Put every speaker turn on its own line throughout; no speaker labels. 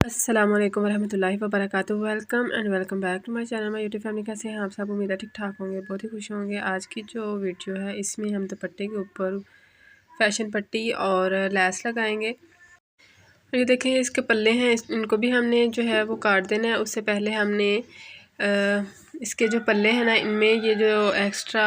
अस्सलाम वालेकुम रहमतुल्लाहि व बरकातुहू। Welcome and welcome back to my channel, my YouTube family. कैसे हैं आप सब? उम्मीद है ठीक ठाक होंगे, बहुत ही खुश होंगे। आज की जो वीडियो है इसमें हम दुपट्टे के ऊपर फैशन पट्टी और लैस लगाएंगे। ये देखें, इसके पल्ले हैं, इनको भी हमने जो है वो काट देना है। उससे पहले हमने इसके जो पल्ले हैं ना, इनमें ये जो एक्स्ट्रा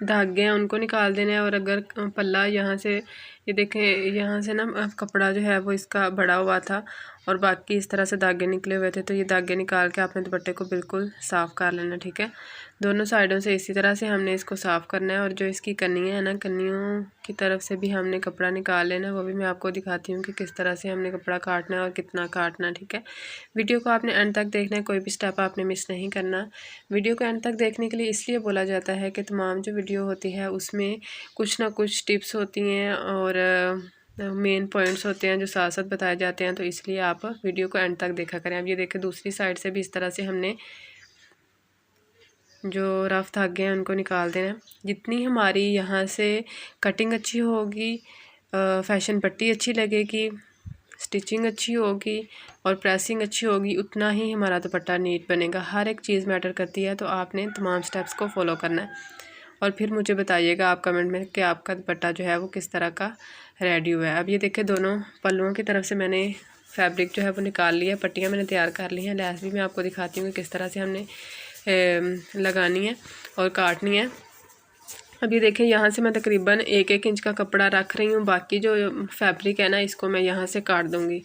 धागे हैं उनको निकाल देना है। और अगर पल्ला यहाँ से, ये देखें, यहाँ से ना कपड़ा जो है वो इसका बड़ा हुआ था और बाकी इस तरह से धागे निकले हुए थे, तो ये धागे निकाल के आपने दुपट्टे को बिल्कुल साफ़ कर लेना। ठीक है, दोनों साइडों से इसी तरह से हमने इसको साफ़ करना है। और जो इसकी कन्नियाँ हैं ना, कन्नियों की तरफ से भी हमने कपड़ा निकाल लेना है। वो भी मैं आपको दिखाती हूँ कि किस तरह से हमने कपड़ा काटना है और कितना काटना है। ठीक है, वीडियो को आपने एंड तक देखना है, कोई भी स्टेप आपने मिस नहीं करना। वीडियो को एंड तक देखने के लिए इसलिए बोला जाता है कि तमाम जो वीडियो होती है उसमें कुछ ना कुछ टिप्स होती हैं और मेन पॉइंट्स होते हैं जो साथ साथ बताए जाते हैं, तो इसलिए आप वीडियो को एंड तक देखा करें। अब ये देखें, दूसरी साइड से भी इस तरह से हमने जो रफ धागे हैं उनको निकाल देना है। जितनी हमारी यहाँ से कटिंग अच्छी होगी, फैशन पट्टी अच्छी लगेगी, स्टिचिंग अच्छी होगी और प्रेसिंग अच्छी होगी, उतना ही हमारा दुपट्टा नीट बनेगा। हर एक चीज़ मैटर करती है, तो आपने तमाम स्टेप्स को फॉलो करना है। और फिर मुझे बताइएगा आप कमेंट में कि आपका दुपट्टा जो है वो किस तरह का रेडी हुआ है। अब ये देखें, दोनों पल्लुओं की तरफ से मैंने फैब्रिक जो है वो निकाल लिया, पट्टियाँ मैंने तैयार कर ली हैं। लैस भी मैं आपको दिखाती हूँ कि किस तरह से हमने लगानी है और काटनी है। अब ये देखें, यहाँ से मैं तकरीबन 1-1 इंच का कपड़ा रख रही हूँ। बाकी जो फैब्रिक है ना, इसको मैं यहाँ से काट दूँगी।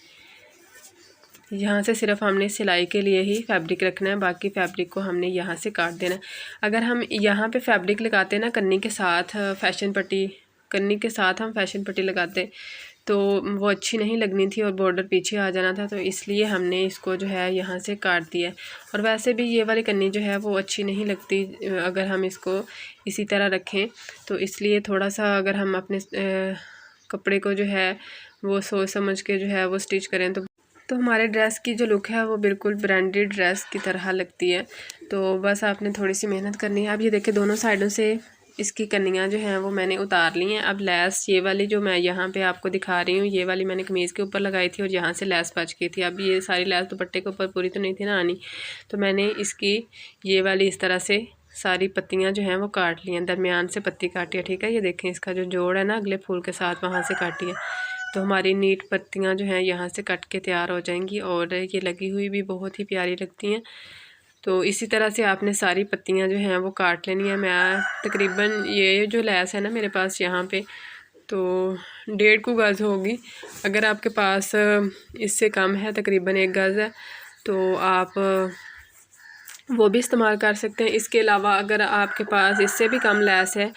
यहाँ से सिर्फ हमने सिलाई के लिए ही फैब्रिक रखना है, बाकी फैब्रिक को हमने यहाँ से काट देना है। अगर हम यहाँ पे फैब्रिक लगाते हैं ना, कन्नी के साथ फैशन पट्टी, कन्नी के साथ हम फैशन पट्टी लगाते तो वो अच्छी नहीं लगनी थी और बॉर्डर पीछे आ जाना था, तो इसलिए हमने इसको जो है यहाँ से काट दिया है। और वैसे भी ये वाली कन्नी जो है वो अच्छी नहीं लगती अगर हम इसको इसी तरह रखें, तो इसलिए थोड़ा सा अगर हम अपने कपड़े को जो है वो सोच समझ के जो है वो स्टिच करें तो हमारे ड्रेस की जो लुक है वो बिल्कुल ब्रांडेड ड्रेस की तरह लगती है। तो बस आपने थोड़ी सी मेहनत करनी है। अब ये देखिए, दोनों साइडों से इसकी कन्नियाँ जो हैं वो मैंने उतार ली हैं। अब लैस ये वाली जो मैं यहाँ पे आपको दिखा रही हूँ, ये वाली मैंने कमीज़ के ऊपर लगाई थी और यहाँ से लैस बच गई थी। अब ये सारी लैस दुपट्टे के ऊपर पूरी तो नहीं थी ना आनी, तो मैंने इसकी ये वाली इस तरह से सारी पत्तियाँ जो हैं वो काट ली हैं, दरमियान से पत्ती काटी है। ठीक है, ये देखें, इसका जो जोड़ है ना अगले फूल के साथ, वहाँ से काटी है। तो हमारी नीट पत्तियाँ जो हैं यहाँ से कट के तैयार हो जाएंगी और ये लगी हुई भी बहुत ही प्यारी लगती हैं। तो इसी तरह से आपने सारी पत्तियाँ जो हैं वो काट लेनी है। मैं तकरीबन ये जो लैस है ना मेरे पास यहाँ पे, तो 1.5 गज़ होगी। अगर आपके पास इससे कम है, तकरीबन 1 गज़ है, तो आप वो भी इस्तेमाल कर सकते हैं। इसके अलावा अगर आपके पास इससे भी कम लैस है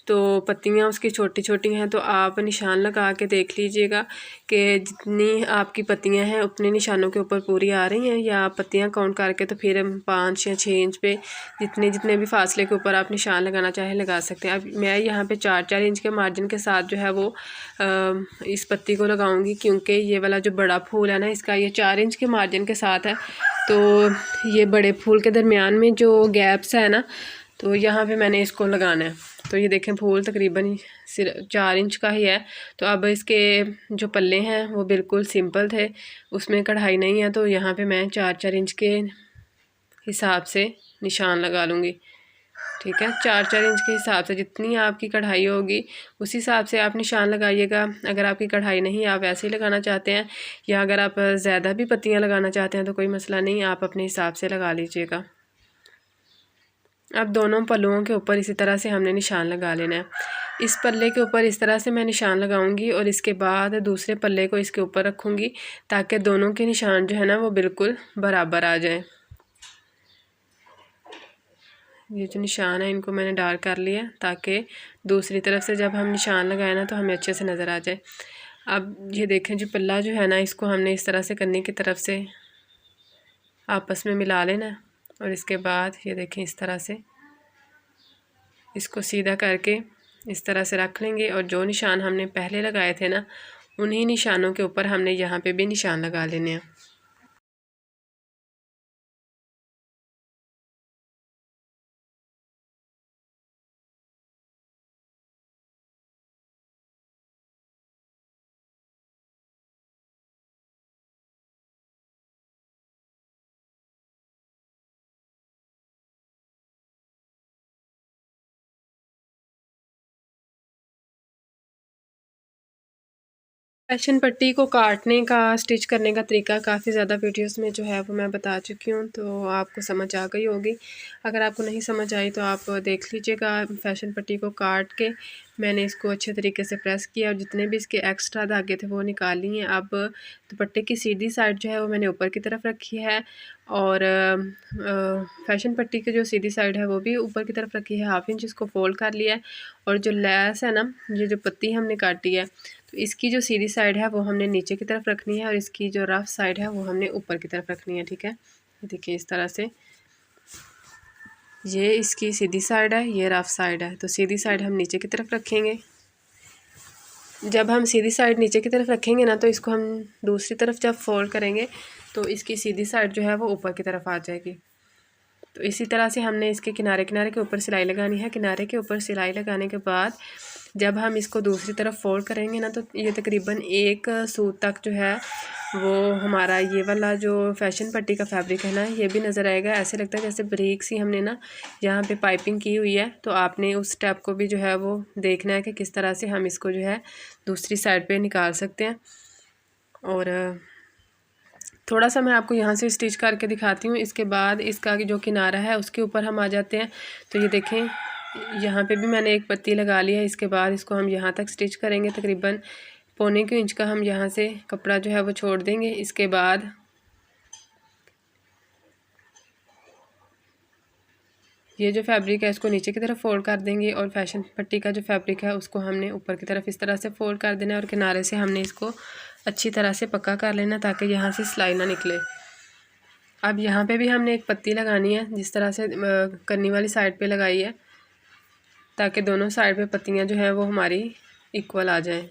तो पत्तियाँ उसकी छोटी छोटी हैं, तो आप निशान लगा के देख लीजिएगा कि जितनी आपकी पत्तियाँ हैं उतने निशानों के ऊपर पूरी आ रही हैं, या आप पत्तियाँ काउंट करके तो फिर 5 या 6 इंच पे जितने भी फासले के ऊपर आप निशान लगाना चाहें लगा सकते हैं। अब मैं यहाँ पे 4-4 इंच के मार्जिन के साथ जो है वो इस पत्ती को लगाऊंगी, क्योंकि ये वाला जो बड़ा फूल है ना, इसका ये 4 इंच के मार्जिन के साथ है। तो ये बड़े फूल के दरमियान में जो गैप्स है ना, तो यहाँ पे मैंने इसको लगाना है। तो ये देखें, फूल तकरीबन सिर्फ 4 इंच का ही है। तो अब इसके जो पल्ले हैं वो बिल्कुल सिंपल थे, उसमें कढ़ाई नहीं है, तो यहाँ पे मैं 4-4 इंच के हिसाब से निशान लगा लूँगी। ठीक है, 4-4 इंच के हिसाब से जितनी आपकी कढ़ाई होगी उस हिसाब से आप निशान लगाइएगा। अगर आपकी कढ़ाई नहीं, आप ऐसे ही लगाना चाहते हैं, या अगर आप ज़्यादा भी पत्तियाँ लगाना चाहते हैं तो कोई मसला नहीं, आप अपने हिसाब से लगा लीजिएगा। अब दोनों पल्लुओं के ऊपर इसी तरह से हमने निशान लगा लेना है। इस पल्ले के ऊपर इस तरह से मैं निशान लगाऊंगी और इसके बाद दूसरे पल्ले को इसके ऊपर रखूँगी, ताकि दोनों के निशान जो है ना वो बिल्कुल बराबर आ जाए। ये जो निशान है इनको मैंने डार्क कर लिया, ताकि दूसरी तरफ से जब हम निशान लगाए ना तो हमें अच्छे से नज़र आ जाए। अब ये देखें, जो पल्ला जो है ना, इसको हमने इस तरह से करने की तरफ से आपस में मिला लेना और इसके बाद ये देखें, इस तरह से इसको सीधा करके इस तरह से रख लेंगे। और जो निशान हमने पहले लगाए थे ना, उन्हीं निशानों के ऊपर हमने यहाँ पे भी निशान लगा लेने हैं। फैशन पट्टी को काटने का, स्टिच करने का तरीका काफ़ी ज़्यादा वीडियोस में जो है वो मैं बता चुकी हूँ, तो आपको समझ आ गई होगी। अगर आपको नहीं समझ आई तो आप देख लीजिएगा। फैशन पट्टी को काट के मैंने इसको अच्छे तरीके से प्रेस किया और जितने भी इसके एक्स्ट्रा धागे थे वो निकाल लिए हैं। अब दुपट्टे की सीधी साइड जो है वो मैंने ऊपर की तरफ रखी है और फैशन पट्टी की जो सीधी साइड है वो भी ऊपर की तरफ रखी है। 1/2 इंच इसको फोल्ड कर लिया है और जो लेस है ना, ये जो पत्ती हमने काटी है, तो इसकी जो सीधी साइड है वो हमने नीचे की तरफ रखनी है और इसकी जो रफ साइड है वो हमने ऊपर की तरफ रखनी है। ठीक है, ये देखिए इस तरह से, ये इसकी सीधी साइड है, ये रफ साइड है। तो सीधी साइड हम नीचे की तरफ रखेंगे। जब हम सीधी साइड नीचे की तरफ रखेंगे ना, तो इसको हम दूसरी तरफ जब फोल्ड करेंगे तो इसकी सीधी साइड जो है वो ऊपर की तरफ आ जाएगी। तो इसी तरह से हमने इसके किनारे किनारे के ऊपर सिलाई लगानी है। किनारे के ऊपर सिलाई लगाने के बाद जब हम इसको दूसरी तरफ फोल्ड करेंगे ना, तो ये तकरीबन 1 सूत तक जो है वो हमारा ये वाला जो फैशन पट्टी का फैब्रिक है ना, ये भी नज़र आएगा। ऐसे लगता है जैसे बारीक सी हमने ना यहाँ पे पाइपिंग की हुई है। तो आपने उस स्टेप को भी जो है वो देखना है कि किस तरह से हम इसको जो है दूसरी साइड पे निकाल सकते हैं। और थोड़ा सा मैं आपको यहाँ से स्टिच करके दिखाती हूँ। इसके बाद इसका जो किनारा है उसके ऊपर हम आ जाते हैं। तो ये देखें, यहाँ पे भी मैंने एक पत्ती लगा ली है। इसके बाद इसको हम यहाँ तक स्टिच करेंगे। तकरीबन 1.25 इंच का हम यहाँ से कपड़ा जो है वो छोड़ देंगे। इसके बाद ये जो फैब्रिक है इसको नीचे की तरफ फोल्ड कर देंगे और फैशन पट्टी का जो फैब्रिक है उसको हमने ऊपर की तरफ इस तरह से फोल्ड कर देना है और किनारे से हमने इसको अच्छी तरह से पक्का कर लेना ताकि यहाँ से सिलाई ना निकले। अब यहाँ पे भी हमने एक पत्ती लगानी है, जिस तरह से करनी वाली साइड पे लगाई है, ताकि दोनों साइड पे पत्तियाँ जो हैं वो हमारी इक्वल आ जाएं।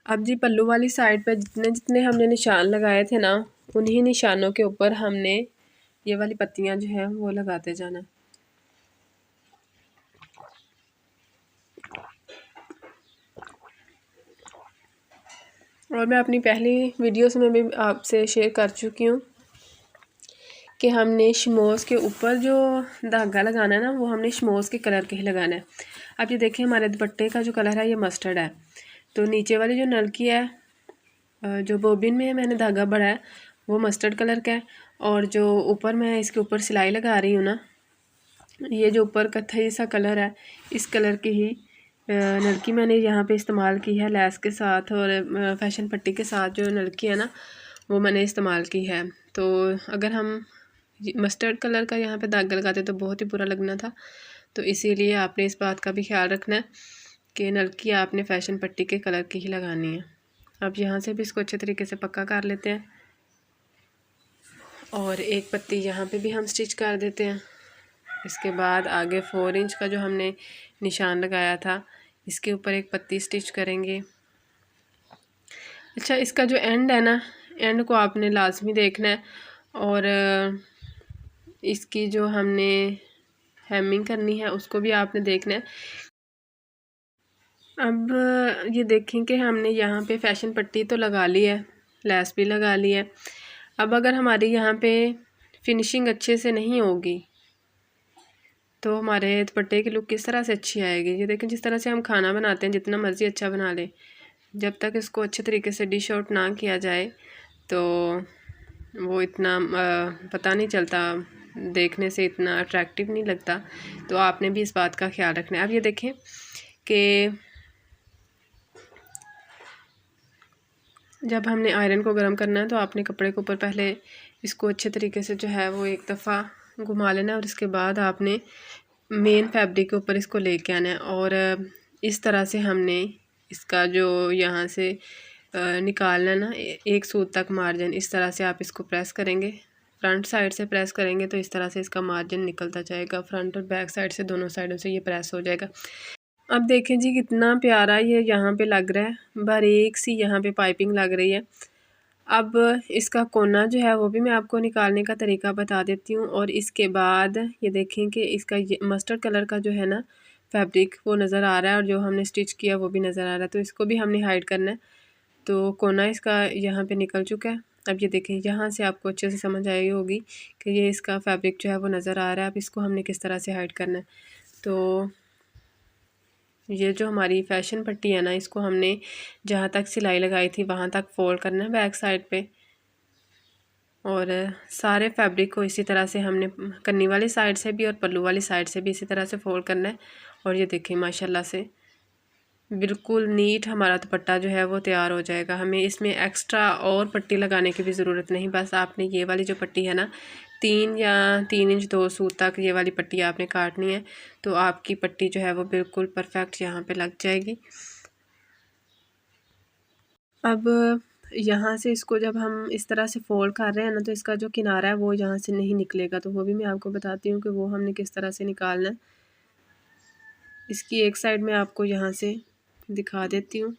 अब जी पल्लू वाली साइड पे जितने जितने हमने निशान लगाए थे ना, उन्हीं निशानों के ऊपर हमने ये वाली पत्तियाँ जो हैं वो लगाते जाना। और मैं अपनी पहली वीडियोस में भी आपसे शेयर कर चुकी हूँ कि हमने शमोज के ऊपर जो धागा लगाना है ना, वो हमने शमोज के कलर के ही लगाना है। अब ये देखिए हमारे दुपट्टे का जो कलर है ये मस्टर्ड है। तो नीचे वाली जो नलकी है, जो बोबिन में मैंने धागा बढ़ा है वो मस्टर्ड कलर का है। और जो ऊपर मैं इसके ऊपर सिलाई लगा रही हूँ ना, ये जो ऊपर कत्थई सा कलर है, इस कलर की ही नलकी मैंने यहाँ पे इस्तेमाल की है लैस के साथ। और फैशन पट्टी के साथ जो नलकी है ना, वो मैंने इस्तेमाल की है। तो अगर हम मस्टर्ड कलर का यहाँ पे धागा लगाते तो बहुत ही बुरा लगना था। तो इसीलिए आपने इस बात का भी ख्याल रखना है कि नलकी आपने फैशन पट्टी के कलर की ही लगानी है। अब यहाँ से भी इसको अच्छे तरीके से पक्का कर लेते हैं और एक पत्ती यहाँ पे भी हम स्टिच कर देते हैं। इसके बाद आगे 4 इंच का जो हमने निशान लगाया था, इसके ऊपर एक पत्ती स्टिच करेंगे। अच्छा, इसका जो एंड है ना, एंड को आपने लाजमी देखना है और इसकी जो हमने हेमिंग करनी है उसको भी आपने देखना है। अब ये देखें कि हमने यहाँ पे फैशन पट्टी तो लगा ली है, लैस भी लगा ली है। अब अगर हमारी यहाँ पे फिनिशिंग अच्छे से नहीं होगी तो हमारे दुपट्टे की लुक किस तरह से अच्छी आएगी। ये देखें, जिस तरह से हम खाना बनाते हैं, जितना मर्ज़ी अच्छा बना लें, जब तक इसको अच्छे तरीके से डिश आउट ना किया जाए तो वो इतना पता नहीं चलता, देखने से इतना अट्रैक्टिव नहीं लगता। तो आपने भी इस बात का ख्याल रखना है। अब ये देखें कि जब हमने आयरन को गर्म करना है तो आपने कपड़े के ऊपर पहले इसको अच्छे तरीके से जो है वो एक दफ़ा घुमा लेना और इसके बाद आपने मेन फैब्रिक के ऊपर इसको लेके आना है। और इस तरह से हमने इसका जो यहाँ से निकालना है ना, एक सूत तक मार्जिन, इस तरह से आप इसको प्रेस करेंगे। फ्रंट साइड से प्रेस करेंगे तो इस तरह से इसका मार्जिन निकलता जाएगा। फ्रंट और बैक साइड से दोनों साइडों से ये प्रेस हो जाएगा। अब देखें जी कितना प्यारा ये यहाँ पे लग रहा है, बारीक सी यहाँ पे पाइपिंग लग रही है। अब इसका कोना जो है वो भी मैं आपको निकालने का तरीका बता देती हूँ। और इसके बाद ये देखें कि इसका ये मस्टर्ड कलर का जो है ना फैब्रिक वो नज़र आ रहा है और जो हमने स्टिच किया वो भी नज़र आ रहा है। तो इसको भी हमने हाइड करना है। तो कोना इसका यहाँ पे निकल चुका है अब ये देखें, यहाँ से आपको अच्छे से समझ आई होगी कि ये इसका फैब्रिक जो है वो नज़र आ रहा है। अब इसको हमने किस तरह से हाइड करना है। तो ये जो हमारी फैशन पट्टी है ना, इसको हमने जहाँ तक सिलाई लगाई थी वहाँ तक फोल्ड करना है बैक साइड पे, और सारे फैब्रिक को इसी तरह से हमने कन्नी वाली साइड से भी और पल्लू वाली साइड से भी इसी तरह से फोल्ड करना है। और ये देखें, माशाल्लाह से बिल्कुल नीट हमारा दुपट्टा जो है वो तैयार हो जाएगा। हमें इसमें एक्स्ट्रा और पट्टी लगाने की भी ज़रूरत नहीं। बस आपने ये वाली जो पट्टी है ना, 3 इंच 2 सूत तक ये वाली पट्टी आपने काटनी है, तो आपकी पट्टी जो है वो बिल्कुल परफेक्ट यहाँ पे लग जाएगी। अब यहाँ से इसको जब हम इस तरह से फोल्ड कर रहे हैं ना, तो इसका जो किनारा है वो यहाँ से नहीं निकलेगा। तो वो भी मैं आपको बताती हूँ कि वो हमने किस तरह से निकालना है। इसकी एक साइड में आपको यहाँ से दिखा देती हूँ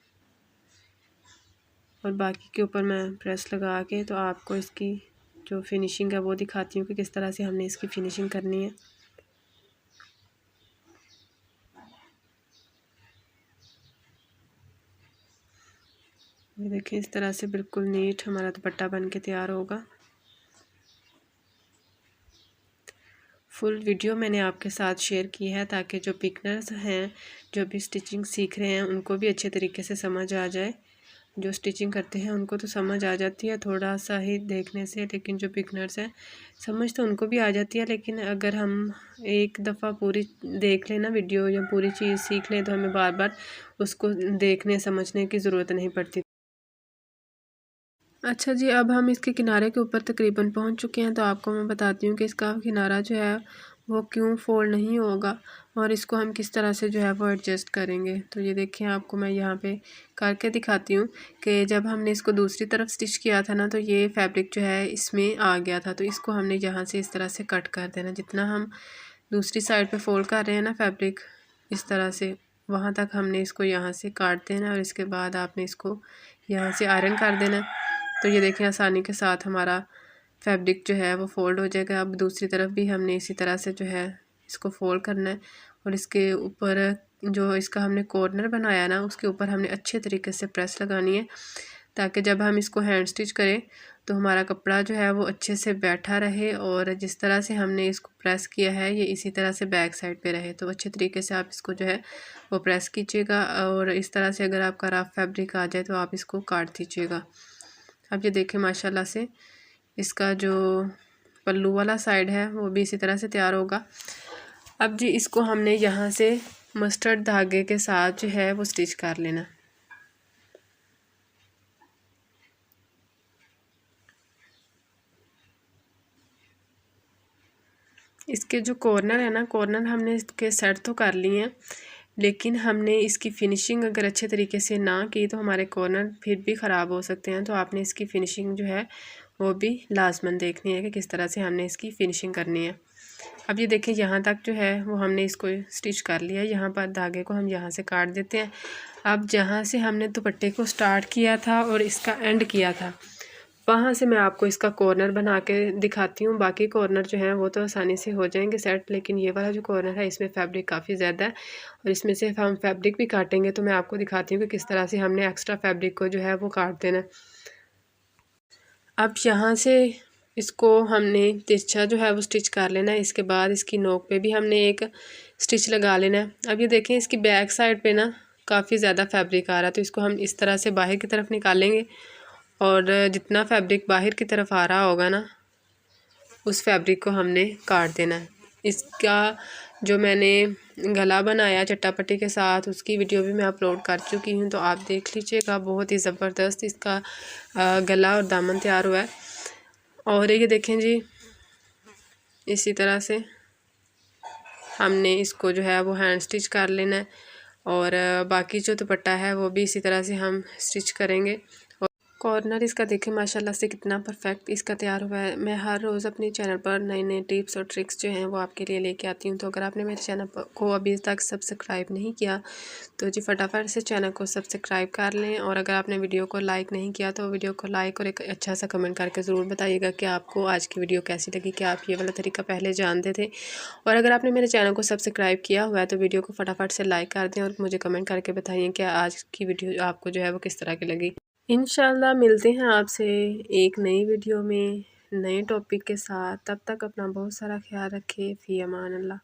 और बाकी के ऊपर मैं प्रेस लगा के तो आपको इसकी जो फिनिशिंग है वो दिखाती हूँ कि किस तरह से हमने इसकी फिनिशिंग करनी है। ये देखिए, इस तरह से बिल्कुल नीट हमारा दुपट्टा बन के तैयार होगा। फुल वीडियो मैंने आपके साथ शेयर की है ताकि जो बिगनर्स हैं, जो भी स्टिचिंग सीख रहे हैं, उनको भी अच्छे तरीके से समझ आ जाए। जो स्टिचिंग करते हैं उनको तो समझ आ जाती है थोड़ा सा ही देखने से, लेकिन जो बिगनर्स हैं समझ तो उनको भी आ जाती है, लेकिन अगर हम एक दफ़ा पूरी देख लें ना वीडियो या पूरी चीज़ सीख लें तो हमें बार बार उसको देखने समझने की ज़रूरत नहीं पड़ती। अच्छा जी, अब हम इसके किनारे के ऊपर तकरीबन पहुंच चुके हैं। तो आपको मैं बताती हूँ कि इसका किनारा जो है वो क्यों फोल्ड नहीं होगा और इसको हम किस तरह से जो है वो एडजस्ट करेंगे। तो ये देखें, आपको मैं यहाँ पे करके दिखाती हूँ कि जब हमने इसको दूसरी तरफ स्टिच किया था ना, तो ये फैब्रिक जो है इसमें आ गया था। तो इसको हमने यहाँ से इस तरह से कट कर देना। जितना हम दूसरी साइड पर फोल्ड कर रहे हैं ना फैब्रिक, इस तरह से वहाँ तक हमने इसको यहाँ से काट देना और इसके बाद आपने इसको यहाँ से आयरन कर देना। तो ये देखें, आसानी के साथ हमारा फैब्रिक जो है वो फ़ोल्ड हो जाएगा। अब दूसरी तरफ भी हमने इसी तरह से जो है इसको फ़ोल्ड करना है और इसके ऊपर जो इसका हमने कॉर्नर बनाया ना, उसके ऊपर हमने अच्छे तरीके से प्रेस लगानी है ताकि जब हम इसको हैंड स्टिच करें तो हमारा कपड़ा जो है वो अच्छे से बैठा रहे और जिस तरह से हमने इसको प्रेस किया है ये इसी तरह से बैक साइड पे रहे। तो अच्छे तरीके से आप इसको जो है वो प्रेस कीजिएगा और इस तरह से अगर आपका रफ फैब्रिक आ जाए तो आप इसको काट दीजिएगा। अब ये देखें, माशाल्लाह से इसका जो पल्लू वाला साइड है वो भी इसी तरह से तैयार होगा। अब जी इसको हमने यहाँ से मस्टर्ड धागे के साथ जो है वो स्टिच कर लेना। इसके जो कॉर्नर है ना, कॉर्नर हमने इसके सेट तो कर लिए हैं, लेकिन हमने इसकी फ़िनिशिंग अगर अच्छे तरीके से ना की तो हमारे कॉर्नर फिर भी ख़राब हो सकते हैं। तो आपने इसकी फ़िनिशिंग जो है वो भी लाजमन देखनी है कि किस तरह से हमने इसकी फ़िनिशिंग करनी है। अब ये देखिए, यहाँ तक जो है वो हमने इसको स्टिच कर लिया। यहाँ पर धागे को हम यहाँ से काट देते हैं। अब जहाँ से हमने दुपट्टे को स्टार्ट किया था और इसका एंड किया था, वहाँ से मैं आपको इसका कॉर्नर बना के दिखाती हूँ। बाकी कॉर्नर जो हैं वो तो आसानी से हो जाएंगे सेट, लेकिन ये वाला जो कॉर्नर है इसमें फैब्रिक काफ़ी ज़्यादा है और इसमें से हम फैब्रिक भी काटेंगे। तो मैं आपको दिखाती हूँ कि किस तरह से हमने एक्स्ट्रा फैब्रिक को जो है वो काट देना। अब यहाँ से इसको हमने तिरछा जो है वो स्टिच कर लेना है। इसके बाद इसकी नोक पे भी हमने एक स्टिच लगा लेना है। अब ये देखें, इसकी बैक साइड पे ना काफ़ी ज़्यादा फैब्रिक आ रहा है, तो इसको हम इस तरह से बाहर की तरफ निकालेंगे और जितना फैब्रिक बाहर की तरफ आ रहा होगा ना, उस फैब्रिक को हमने काट देना है। इसका जो मैंने गला बनाया चट्टापट्टी के साथ, उसकी वीडियो भी मैं अपलोड कर चुकी हूँ, तो आप देख लीजिएगा। बहुत ही ज़बरदस्त इसका गला और दामन तैयार हुआ है। और ये देखें जी, इसी तरह से हमने इसको जो है वो हैंड स्टिच कर लेना है और बाकी जो दुपट्टा है वो भी इसी तरह से हम स्टिच करेंगे। कॉर्नर इसका देखें माशाल्लाह से कितना परफेक्ट इसका तैयार हुआ है। मैं हर रोज़ अपने चैनल पर नए नए टिप्स और ट्रिक्स जो हैं वो आपके लिए लेके आती हूँ। तो अगर आपने मेरे चैनल को अभी तक सब्सक्राइब नहीं किया तो जी फटाफट से चैनल को सब्सक्राइब कर लें, और अगर आपने वीडियो को लाइक नहीं किया तो वीडियो को लाइक और एक अच्छा सा कमेंट करके ज़रूर बताइएगा कि आपको आज की वीडियो कैसी लगी, कि आप ये वाला तरीका पहले जानते थे। और अगर आपने मेरे चैनल को सब्सक्राइब किया हुआ है तो वीडियो को फटाफट से लाइक कर दें और मुझे कमेंट करके बताइए कि आज की वीडियो आपको जो है वो किस तरह की लगी। इंशाल्लाह मिलते हैं आपसे एक नई वीडियो में नए टॉपिक के साथ। तब तक अपना बहुत सारा ख्याल रखें। फ़ी अमान अल्लाह।